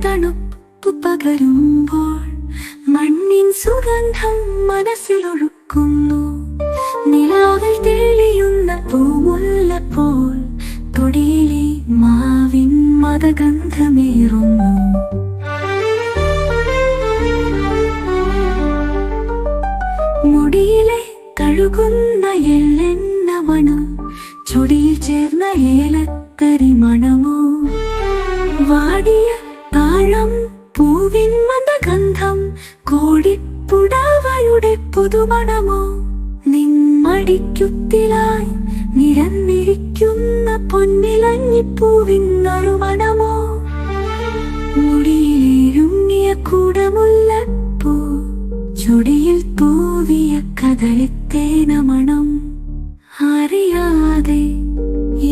തണുപ്പു പകരുമ്പോൾ മണ്ണിൻ സുഗന്ധം മനസ്സിലൊഴുക്കുന്നു. നിലാവിൽ തെളിയുന്ന പൂമുല്ലപ്പോൾ തൊടിയിലെ മാവിൻ മദഗന്ധമേറുന്നു. മുടിയിലെ കഴുകുന്ന എള്ളെണ്ണ മണം, ചൊടിയിൽ ചേർന്ന ഏലക്കരി മണമോ, വാടിയ താഴം പൂവിൻ മന്ദഗന്ധം, കോടിപ്പുടവയുടെ പുതുമണമോ, നിമ്മടിക്കുത്തിലായി നിരന്നിരിക്കുന്ന പൊന്നിലഞ്ഞിപ്പൂവിൻ നറുമണമോ, മുടിയിലിരുങ്ങിയ കുടമുല്ലപ്പൂ, ചുടിയിൽ തൂവിയ കദളിത്തേന മണം, അറിയാതെ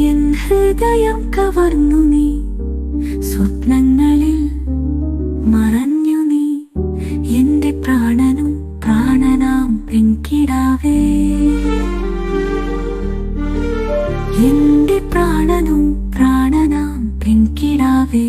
എൻ ഹൃദയം കവർന്നു നീ, സ്വപ്നങ്ങളിൽ മറഞ്ഞു നീ, എന്റെ പ്രാണനും പ്രാണനാം പെൺകിടാവേ, എന്റെ പ്രാണനും പ്രാണനാം പെൺകിടാവേ.